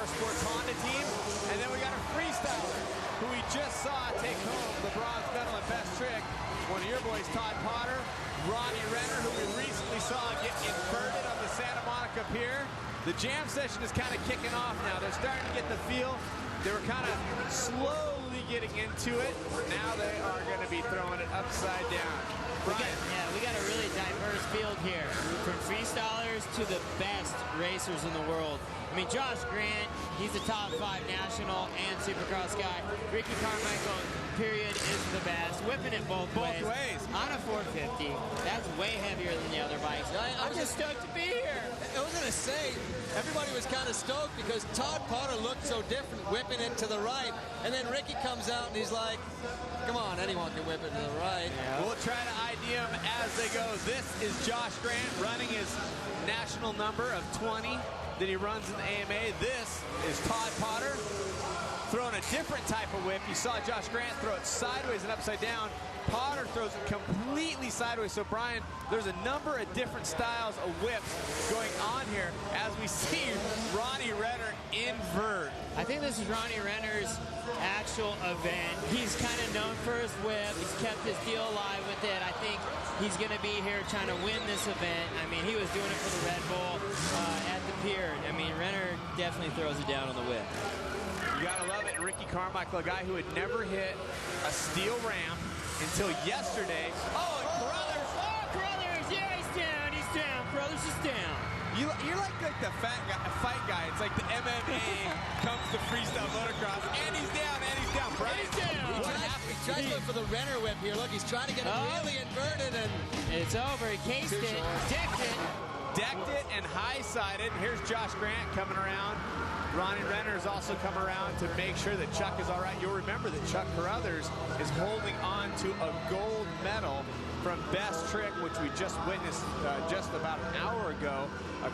Powersports Honda team. And then we got a freestyler who we just saw take home the bronze medal in best trick. One of your boys, Todd Potter, Ronnie Renner, who we recently saw get inverted on the Santa Monica Pier. The jam session is kind of kicking off now. They're starting to get the feel. They were kind of slowly getting into it. Now they are going to be throwing it upside down. We got a really diverse field here, from freestylers to the best racers in the world. I mean, Josh Grant, he's a top 5 national and supercross guy. Ricky Carmichael, period, is the best, whipping it both ways. On a 450, that's way heavier than the other bikes. I'm just stoked to be here. I was going to say, everybody was kind of stoked because Todd Potter looked so different, whipping it to the right. And then Ricky comes out and he's like, come on, anyone can whip it to the right. Yeah. We'll try to ID them as they go. This is Josh Grant running his national number of 20 that he runs in the AMA. This is Todd Potter throwing a different type of whip. You saw Josh Grant throw it sideways and upside down. Potter throws it completely sideways. So, Brian, there's a number of different styles of whips going on here as we see Ronnie Renner invert. I think this is Ronnie Renner's actual event. He's kind of known for his whip. He's kept his deal alive with it. I think he's going to be here trying to win this event. I mean, he was doing it for the Red Bull at the pier. I mean, Renner definitely throws it down on the whip. You got to love it. Ricky Carmichael, a guy who had never hit a steel ramp until yesterday. Oh, and Carruthers. Oh, Carruthers. Yeah, he's down. He's down. Carruthers is down. You're like the fat guy, fight guy. It's like the MMA comes to freestyle motocross. And he's down, Brian. He's down. What happened? He tries to go for the Renner whip here. Look, he's trying to get it really inverted. And it's over. He cased it. Decked it and high-sided. Here's Josh Grant coming around. Ronnie Renner is also coming around to make sure that Chuck is all right. You'll remember that Chuck Carruthers is holding on to a gold medal from Best Trick, which we just witnessed just about an hour ago.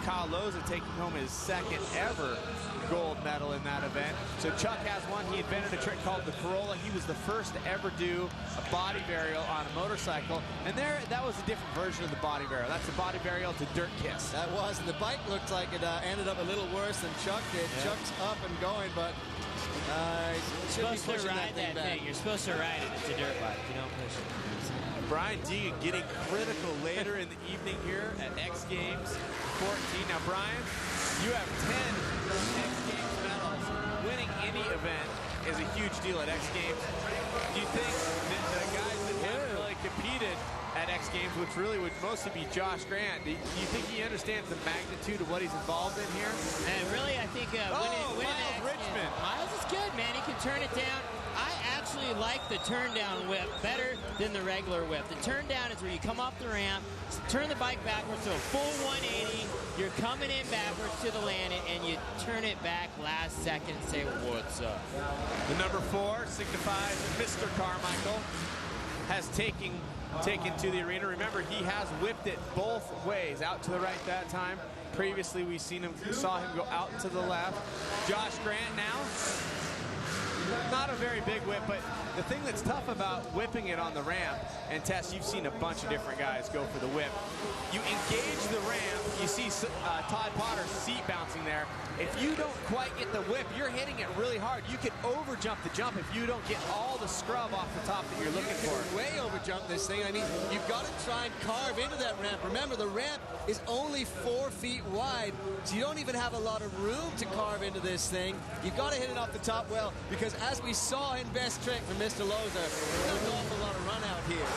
Kyle Loza taking home his second ever gold medal in that event. So Chuck has one. He invented a trick called the Corolla. He was the first to ever do a body varial on a motorcycle. And that was a different version of the body varial. That's a body varial to dirt kiss. That was, and the bike looked like it ended up a little worse than Chuck did. Yeah. Chuck's up and going, but you're supposed to ride that thing. You're supposed to ride it. It's a dirt bike. You don't push it. Brian Deegan getting critical later in the evening here at X Games 14. Now, Brian, you have 10 X Games medals. Winning any event is a huge deal at X Games. Do you think that the guys that haven't really competed at X Games, which really would mostly be Josh Grant, do you think he understands the magnitude of what he's involved in here? And really, I think winning Miles Richmond. Miles is good, man. He can turn it down. I actually like the turn down whip better than the regular whip. The turn down is where you come off the ramp, turn the bike backwards to a full 180, you're coming in backwards to the landing, and you turn it back last second and say, what's up? The number 4 signifies Mr. Carmichael has taken to the arena. Remember, he has whipped it both ways, out to the right that time. Previously, we saw him go out to the left. Josh Grant now. Not a very big whip, but the thing that's tough about whipping it on the ramp, and Tess, you've seen a bunch of different guys go for the whip. You engage the ramp, you see Todd Potter's seat bouncing there. If you don't quite get the whip, you're hitting it really hard. You can over jump the jump if you don't get all the scrub off the top that you're looking for. Way over jump this thing. I mean, you've got to try and carve into that ramp. Remember, the ramp is only 4 feet wide, so you don't even have a lot of room to carve into this thing. You've got to hit it off the top well, because as we saw in Best Trick from Mr. Loza, there's an awful lot of run out here.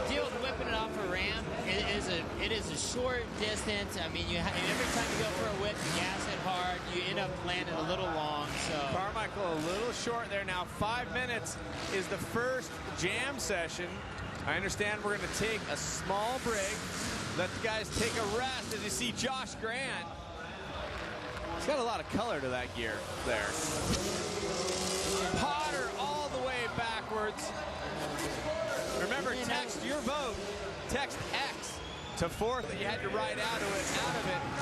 Deal with whipping it off a ramp. It is a short distance. I mean, every time you go for a whip, you gas it hard. You end up landing a little long. So Carmichael a little short there. Now 5 minutes is the first jam session. I understand we're going to take a small break. Let the guys take a rest as you see Josh Grant. He's got a lot of color to that gear there. Potter all the way backwards. Remember, text your vote. Text X to fourth that you had to ride out of it.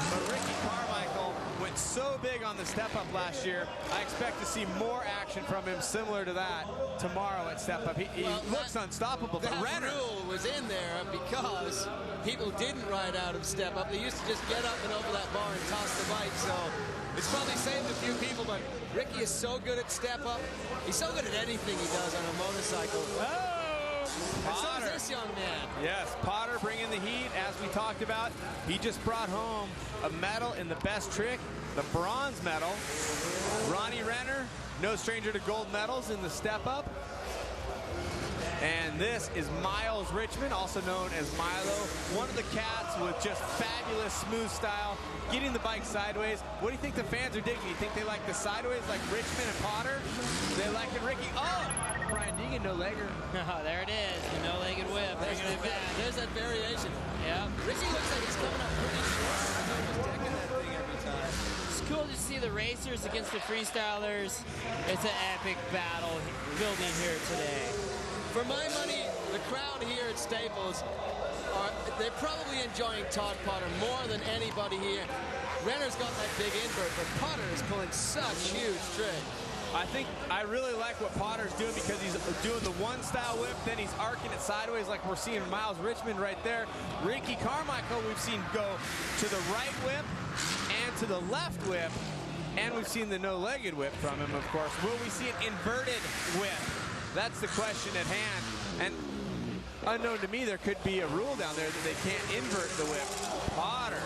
But Ricky Carmichael went so big on the step-up last year. I expect to see more action from him similar to that tomorrow at step-up. He looks unstoppable. That But Renner rule was in there because people didn't ride out of step-up. They used to just get up and over that bar and toss the bike. So it's probably saved a few people, but Ricky is so good at step-up. He's so good at anything he does on a motorcycle. Oh! And so is this young man. Yes, Potter bringing the heat, as we talked about. He just brought home a medal in the best trick, the bronze medal. Ronnie Renner, no stranger to gold medals in the step-up. And this is Miles Richmond, also known as Milo, one of the cats with just fabulous smooth style, getting the bike sideways. What do you think the fans are digging? You think they like the sideways like Richmond and Potter? They like it, Ricky? Oh! Brian Deegan, no-legger. Oh, there it is, the no-legged whip. Bringing it back. There's that variation. Yeah. Ricky looks like he's coming up pretty short. He's almost decking that thing every time. It's cool to see the racers against the freestylers. It's an epic battle building here today. For my money, the crowd here at Staples, they're probably enjoying Todd Potter more than anybody here. Renner's got that big invert, but Potter is pulling such huge tricks. I really like what Potter's doing because he's doing the one style whip, then he's arcing it sideways like we're seeing Miles Richmond right there. Ricky Carmichael we've seen go to the right whip and to the left whip, and we've seen the no-legged whip from him, of course. Will we see an inverted whip? That's the question at hand. And unknown to me, there could be a rule down there that they can't invert the whip. Potter.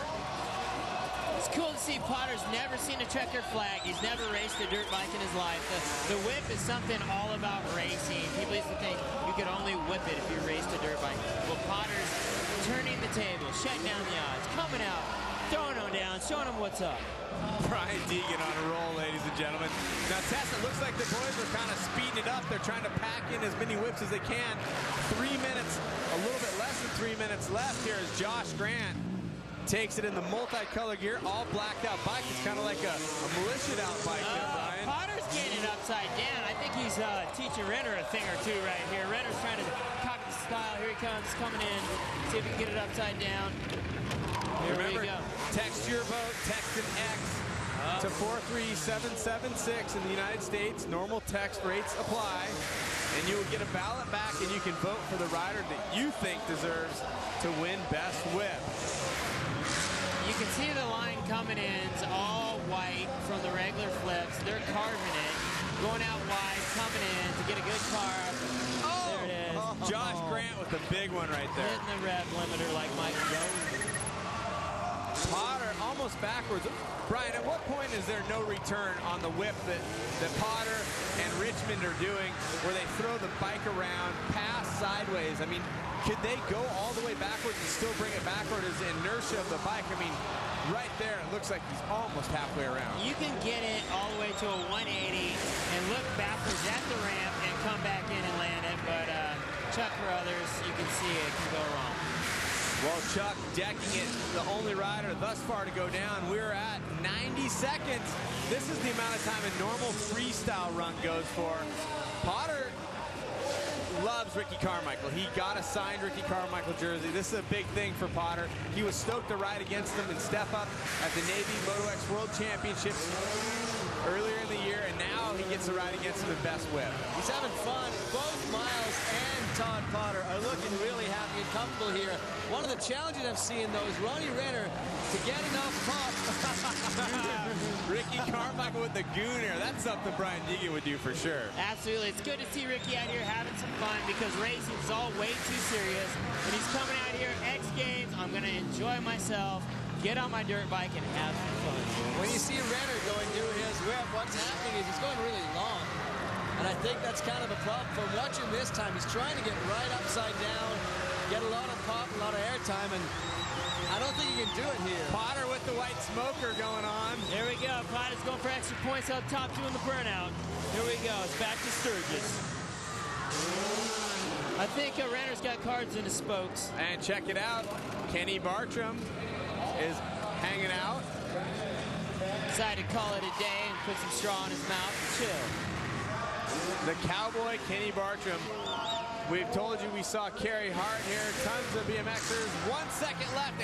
It's cool to see Potter's never seen a checker flag. He's never raced a dirt bike in his life. The whip is something all about racing. People used to think you could only whip it if you raced a dirt bike. Well, Potter's turning the table, shutting down the odds, coming out, throwing them down, showing them what's up. Brian Deegan on a roll, ladies and gentlemen. Now, Tess, it looks like the boys are kind of speeding it up. They're trying to pack in as many whips as they can. 3 minutes, a little bit less than 3 minutes left here as Josh Grant takes it in the multicolor gear, all blacked out bike. It's kind of like a militia'd out bike there, Brian. Potter's getting it upside down. I think he's teaching Renner a thing or two right here. Renner's trying to copy the style. Here he comes, coming in. See if he can get it upside down. Here Remember, we go. text your vote, text an X to 43776 in the United States. Normal text rates apply. And you will get a ballot back, and you can vote for the rider that you think deserves to win best whip. You can see the line coming in. It's all white from the regular flips. They're carving it. Going out wide, coming in to get a good carve. Oh! There it is. Josh Grant with the big one right there. Hitting the rev limiter like Mike Jones. Potter almost backwards. Brian, at what point is there no return on the whip that Potter and Richmond are doing where they throw the bike around, pass sideways? I mean, could they go all the way backwards and still bring it backward as the inertia of the bike? I mean, right there, it looks like he's almost halfway around. You can get it all the way to a 180 and look backwards at the ramp and come back in and land it, but Chuck Carruthers, you can see it can go wrong. Well, Chuck decking it, the only rider thus far to go down. We're at 90 seconds. This is the amount of time a normal freestyle run goes for. Potter loves Ricky Carmichael. He got a signed Ricky Carmichael jersey. This is a big thing for Potter. He was stoked to ride against him and step up at the Navy Moto X World Championships earlier in the year, and now he gets to ride against him in best whip. He's having fun. Both Miles and Todd Potter are looking really happy and comfortable here. One of the challenges I've seen, though, is Ronnie Renner to get enough pop. Ricky Carmichael with the gooner. That's something Brian Deegan would do for sure. Absolutely. It's good to see Ricky out here having some fun because racing is all way too serious. When he's coming out here, X Games, I'm going to enjoy myself, get on my dirt bike, and have some fun. When you see Renner going through his whip, what's happening is he's going really long. And I think that's kind of a problem. From watching this time, he's trying to get right upside down, get a lot of pop, a lot of airtime, and I don't think he can do it here. Potter with the white smoker going on. Here we go. Potter's going for extra points up top, doing the burnout. Here we go. It's back to Sturgis. I think Renner's got cards in his spokes. And check it out. Kenny Bartram is hanging out. Decided to call it a day and put some straw in his mouth and chill. The cowboy Kenny Bartram We've told you we saw Carey Hart here. Tons of BMXers. 1 second left.